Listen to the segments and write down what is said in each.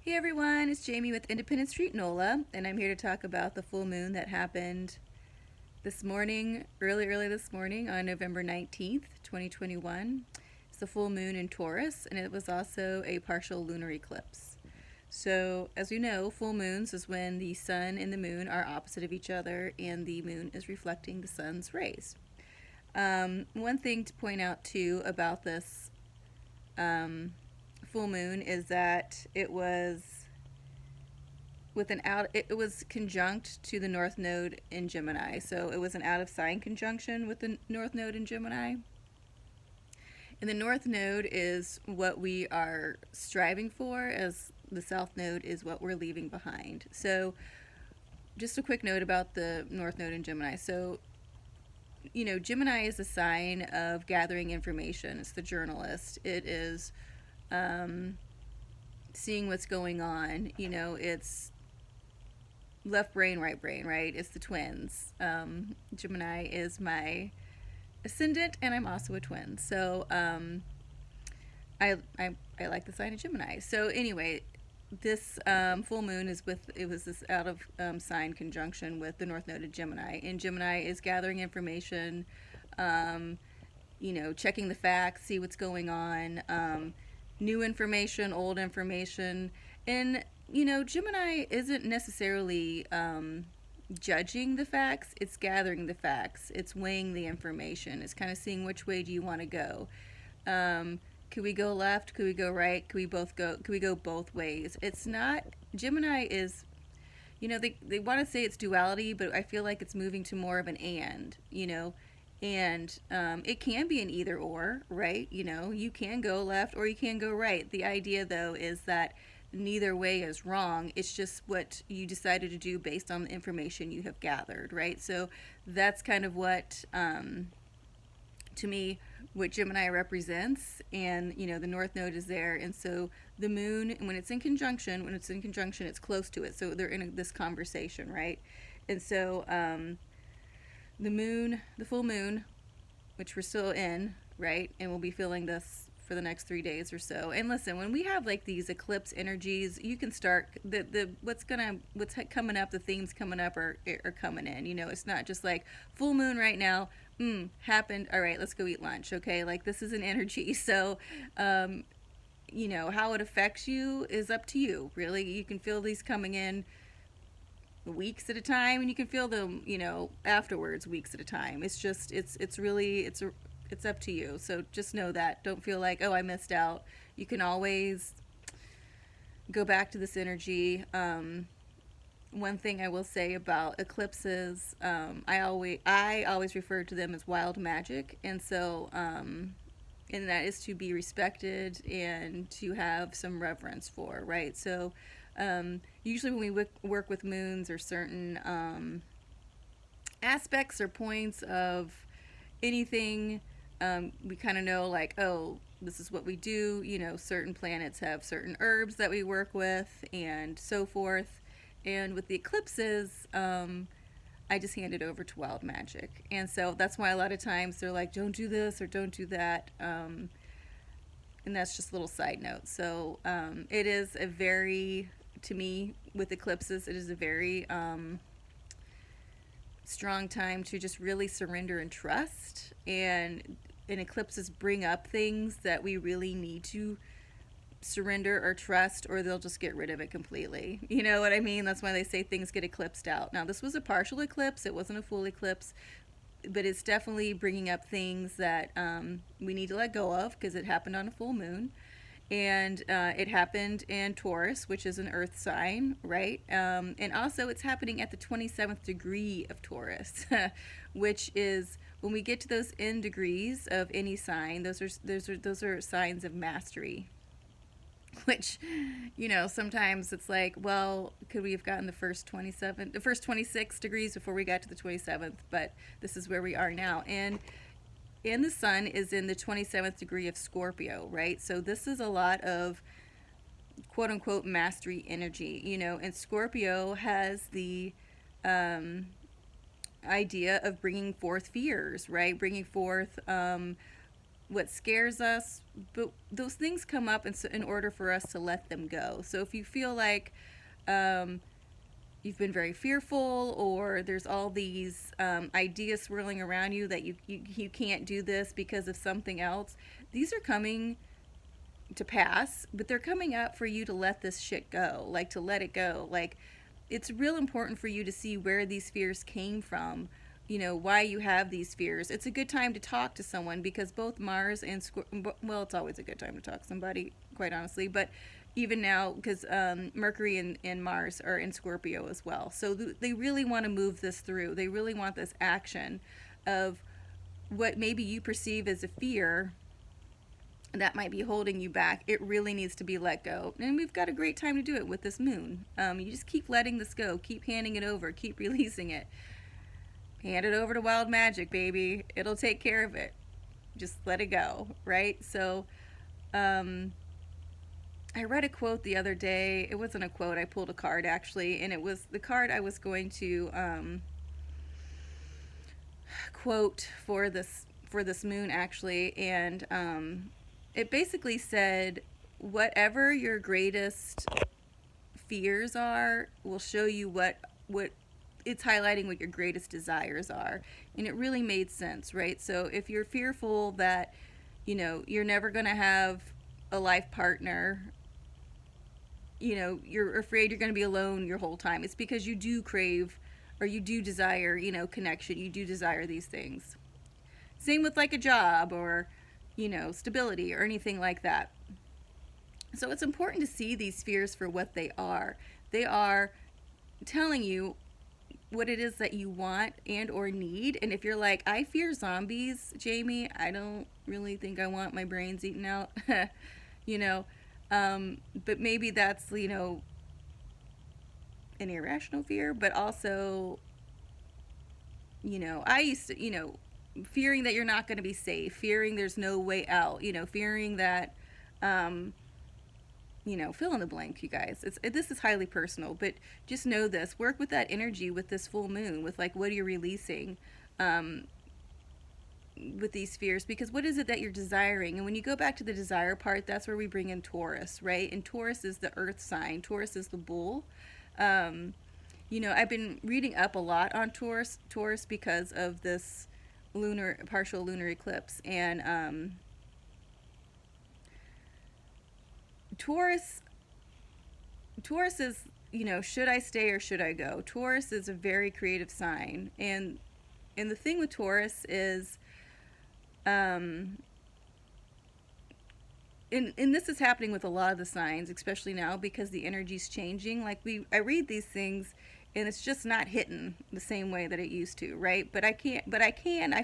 Hey everyone, it's Jamie with Independent Street NOLA, and I'm here to talk about the full moon that happened this morning, early this morning on November 19th, 2021. It's the full moon in Taurus, and it was also a partial lunar eclipse. So, as we know, full moons is when the sun and the moon are opposite of each other, and the moon is reflecting the sun's rays. One thing to point out too about this um, full moon is that it was it was conjunct to the north node in Gemini. So it was an out of sign conjunction with the north node in Gemini. And the north node is what we are striving for, as the south node is what we're leaving behind. So just a quick note about the north node in Gemini. So Gemini is a sign of gathering information. It's the journalist. It is seeing what's going on. It's left brain, right brain, right? It's the twins. Gemini is my ascendant, and I'm also a twin. So I like the sign of Gemini. So anyway, this full moon was this out of sign conjunction with the north node of Gemini, and Gemini is gathering information, checking the facts, see what's going on, new information, old information, and Gemini isn't necessarily judging the facts, it's gathering the facts, it's weighing the information, it's kind of seeing which way do you want to go. Could we go left? Could we go right? Could we go both ways? It's not. Gemini is, they want to say it's duality, but I feel like it's moving to more of an and it can be an either or, right? You can go left or you can go right. The idea, though, is that neither way is wrong. It's just what you decided to do based on the information you have gathered, right? So that's kind of what, to me, what Gemini represents. And the north node is there, and so the moon, when it's in conjunction, it's close to it, so they're in this conversation, right? And so the full moon, which we're still in, right, and we'll be feeling this for the next 3 days or so. And listen, when we have like these eclipse energies, you can start what's coming up, the themes coming up are coming in. It's not just like full moon right now, happened, all right, let's go eat lunch. Okay, like this is an energy. So how it affects you is up to you, really. You can feel these coming in weeks at a time, and you can feel them afterwards, weeks at a time. It's really it's up to you. So just know that. Don't feel like, oh, I missed out. You can always go back to this energy. One thing I will say about eclipses, I always refer to them as wild magic, and so and that is to be respected and to have some reverence for, right? So usually when we work with moons or certain aspects or points of anything, we kind of know, like, oh, this is what we do. Certain planets have certain herbs that we work with, and so forth. And with the eclipses, I just hand it over to wild magic. And so that's why a lot of times they're like, don't do this or don't do that. And that's just a little side note. So it is a very, to me, with eclipses, it is a very strong time to just really surrender and trust. And eclipses bring up things that we really need to surrender or trust, or they'll just get rid of it completely. You know what I mean? That's why they say things get eclipsed out. Now, this was a partial eclipse, it wasn't a full eclipse, but it's definitely bringing up things that we need to let go of, because it happened on a full moon. And it happened in Taurus, which is an earth sign, right? And also it's happening at the 27th degree of Taurus, which is, when we get to those end degrees of any sign, those are signs of mastery. Which, sometimes it's like, well, could we have gotten the first 26 degrees before we got to the 27th? But this is where we are now. And the sun is in the 27th degree of Scorpio, right? So this is a lot of quote unquote mastery energy, and Scorpio has the idea of bringing forth fears, right? Bringing forth what scares us, but those things come up in order for us to let them go. So if you feel like um, you've been very fearful, or there's all these ideas swirling around you that you can't do this because of something else, these are coming to pass, but they're coming up for you to let this shit go, like to let it go. Like, it's real important for you to see where these fears came from, why you have these fears. It's a good time to talk to someone, because both Mars and well, it's always a good time to talk to somebody, quite honestly, but even now, because Mercury and Mars are in Scorpio as well. So they really want to move this through. They really want this action of what maybe you perceive as a fear that might be holding you back. It really needs to be let go. And we've got a great time to do it with this moon. You just keep letting this go, keep handing it over, keep releasing it. Hand it over to wild magic, baby. It'll take care of it. Just let it go, right? So, I read a quote the other day. It wasn't a quote, I pulled a card actually, and it was the card I was going to quote for this moon actually, and it basically said, whatever your greatest fears are will show you what it's highlighting what your greatest desires are. And it really made sense, right? So if you're fearful that you're never going to have a life partner, you're afraid you're going to be alone your whole time, it's because you do crave, or you do desire, connection. You do desire these things. Same with like a job, or stability, or anything like that. So it's important to see these fears for what they are. They are telling you what it is that you want and or need. And if you're like, I fear zombies, Jamie, I don't really think I want my brains eaten out, but maybe that's, an irrational fear. But also, I used to, fearing that you're not going to be safe, fearing there's no way out, fearing that, fill in the blank, you guys. This is highly personal, but just know this. Work with that energy with this full moon, with like what are you releasing with these fears, because what is it that you're desiring? And when you go back to the desire part, that's where we bring in Taurus, right? And Taurus is the earth sign. Taurus is the bull. I've been reading up a lot on Taurus because of this partial lunar eclipse, and Taurus is, should I stay or should I go? Taurus is a very creative sign, and the thing with Taurus is, and this is happening with a lot of the signs, especially now because the energy's changing. Like I read these things, and it's just not hitting the same way that it used to, right? But I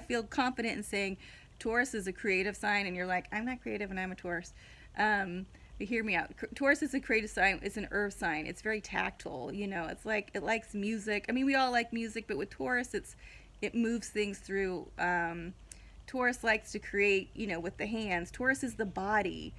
feel confident in saying Taurus is a creative sign, and you're like, I'm not creative and I'm a Taurus. But hear me out. Taurus is a creative sign. It's an earth sign. It's very tactile. It's like, it likes music. I mean, we all like music, but with Taurus, it moves things through. Taurus likes to create, with the hands. Taurus is the body.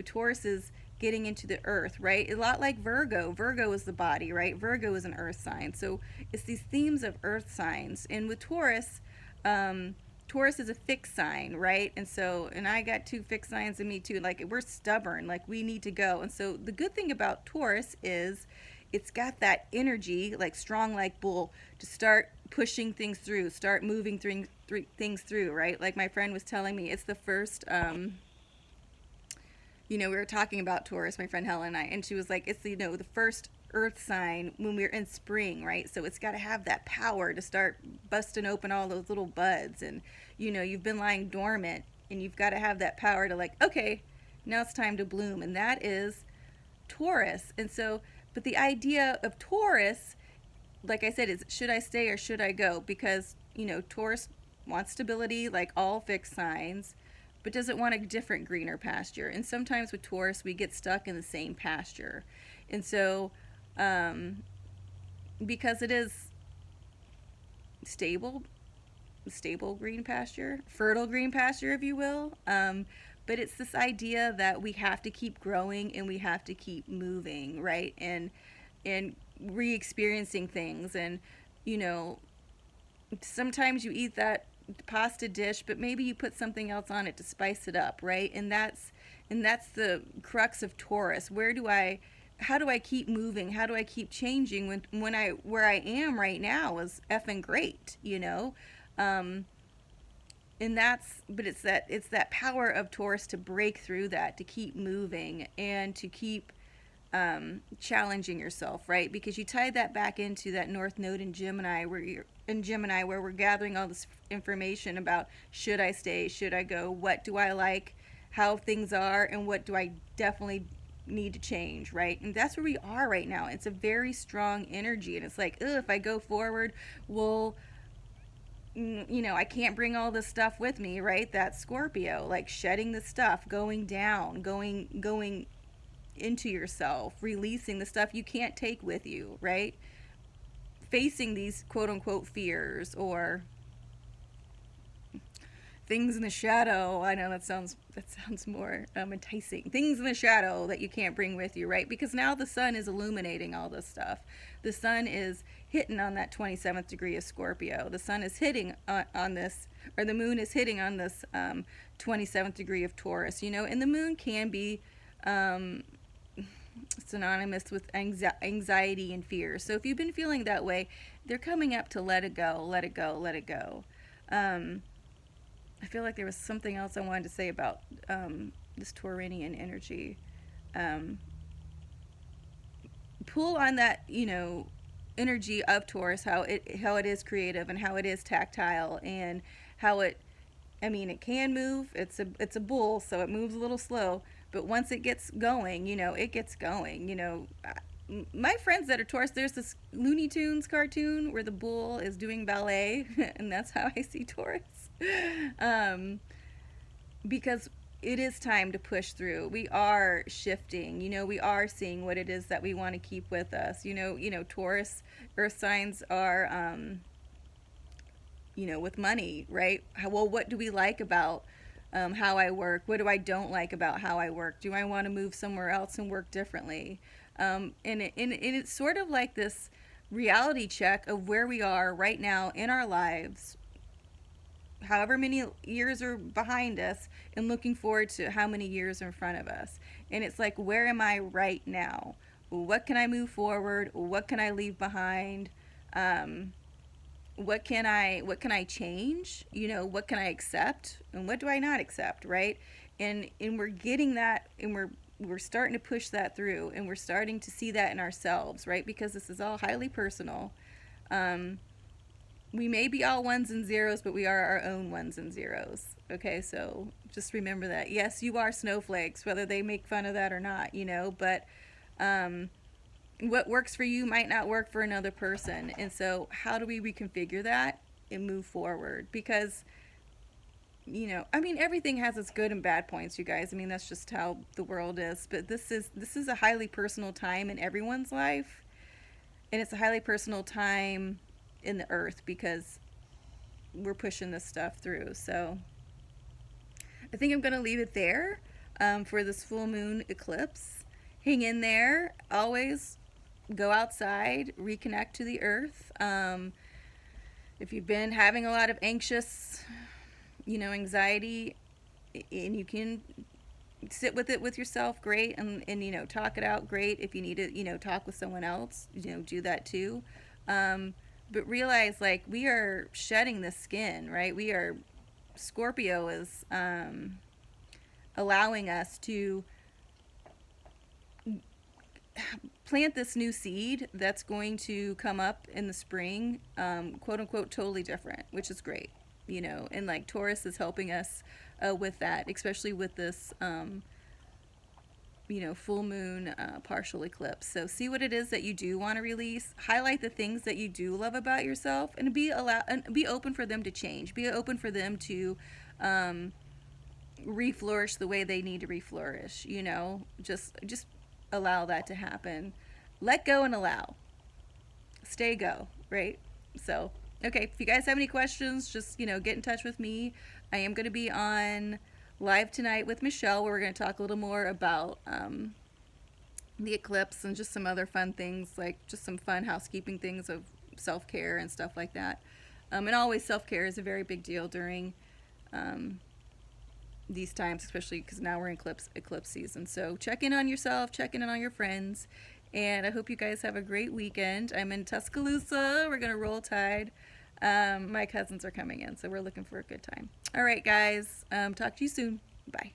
Taurus is getting into the earth, right? A lot like Virgo. Virgo is the body, right? Virgo is an earth sign. So it's these themes of earth signs. And with Taurus, Taurus is a fixed sign, right? And I got 2 fixed signs in me too. Like, we're stubborn, like we need to go. And so the good thing about Taurus is it's got that energy, like strong like bull, to start pushing things through, start moving things through, right? Like my friend was telling me, it's the first, we were talking about Taurus, my friend Helen and I, and she was like, it's, the first earth sign when we're in spring, right? So it's got to have that power to start busting open all those little buds, and you've been lying dormant, and you've got to have that power to, like, okay, now it's time to bloom. And that is Taurus. And so, but the idea of Taurus, like I said, is should I stay or should I go? Because Taurus wants stability, like all fixed signs, but doesn't want a different greener pasture. And sometimes with Taurus, we get stuck in the same pasture. And so because it is stable green pasture, fertile green pasture, if you will, but it's this idea that we have to keep growing and we have to keep moving, right? And re-experiencing things. And sometimes you eat that pasta dish, but maybe you put something else on it to spice it up, right? And that's the crux of Taurus. How do I keep moving? How do I keep changing when I where I am right now is effing great, you know? Um, and but it's that power of Taurus to break through that, to keep moving and to keep challenging yourself, right? Because you tie that back into that North Node in Gemini, where we're gathering all this information about, should I stay, should I go, what do I like, how things are, and what do I definitely need to change, right? And that's where we are right now. It's a very strong energy, and it's like, ugh, if I go forward, well, I can't bring all this stuff with me, right? That's Scorpio, like shedding the stuff, going down, going into yourself, releasing the stuff you can't take with you, right? Facing these quote unquote fears or things in the shadow. I know that sounds more enticing. Things in the shadow that you can't bring with you, right? Because now the sun is illuminating all this stuff. The sun is hitting on that 27th degree of Scorpio. The sun is hitting on this, or the moon is hitting on this 27th degree of Taurus. And the moon can be synonymous with anxiety and fear. So if you've been feeling that way, they're coming up to let it go, let it go, let it go. I feel like there was something else I wanted to say about this Tauranian energy. Pull on that, energy of Taurus, how it is creative and how it is tactile, and how it can move. It's a bull, so it moves a little slow, but once it gets going, it gets going. My friends that are Taurus, there's this Looney Tunes cartoon where the bull is doing ballet, and that's how I see Taurus. Because it is time to push through. We are shifting. We are seeing what it is that we want to keep with us. Taurus earth signs are, with money, right? What do we like about how I work? What do I don't like about how I work? Do I want to move somewhere else and work differently? And it's sort of like this reality check of where we are right now in our lives, however many years are behind us, and looking forward to how many years are in front of us. And it's like, where am I right now? What can I move forward? What can I leave behind? What can I change? What can I accept, and what do I not accept, right? And we're getting that, and we're starting to push that through, and we're starting to see that in ourselves, right? Because this is all highly personal. We may be all ones and zeros, but we are our own ones and zeros. Okay, so just remember that. Yes, you are snowflakes, whether they make fun of that or not, but what works for you might not work for another person. And so how do we reconfigure that and move forward? Because, everything has its good and bad points, you guys. That's just how the world is. But this is a highly personal time in everyone's life. And it's a highly personal time in the earth, because we're pushing this stuff through. So I think I'm going to leave it there for this full moon eclipse. Hang in there. Always go outside, reconnect to the earth. If you've been having a lot of anxious, anxiety, and you can sit with it with yourself, great. And talk it out, great. If you need to, talk with someone else, do that too. But realize, like, we are shedding the skin, right? Scorpio is allowing us to plant this new seed that's going to come up in the spring, quote unquote, totally different, which is great, and like Taurus is helping us with that, especially with this full moon partial eclipse. So see what it is that you do want to release. Highlight the things that you do love about yourself, and be open for them to change. Be open for them to reflourish the way they need to reflourish. Just allow that to happen. Let go and allow. Stay go, right? So, okay, if you guys have any questions, just, get in touch with me. I am going to be on live tonight with Michelle, where we're going to talk a little more about the eclipse and just some other fun things, like just some fun housekeeping things of self-care and stuff like that. And always self-care is a very big deal during these times, especially because now we're in eclipse season. So check in on yourself, check in on your friends, and I hope you guys have a great weekend. I'm in Tuscaloosa. We're gonna roll tide. My cousins are coming in, so we're looking for a good time. All right, guys. Talk to you soon. Bye.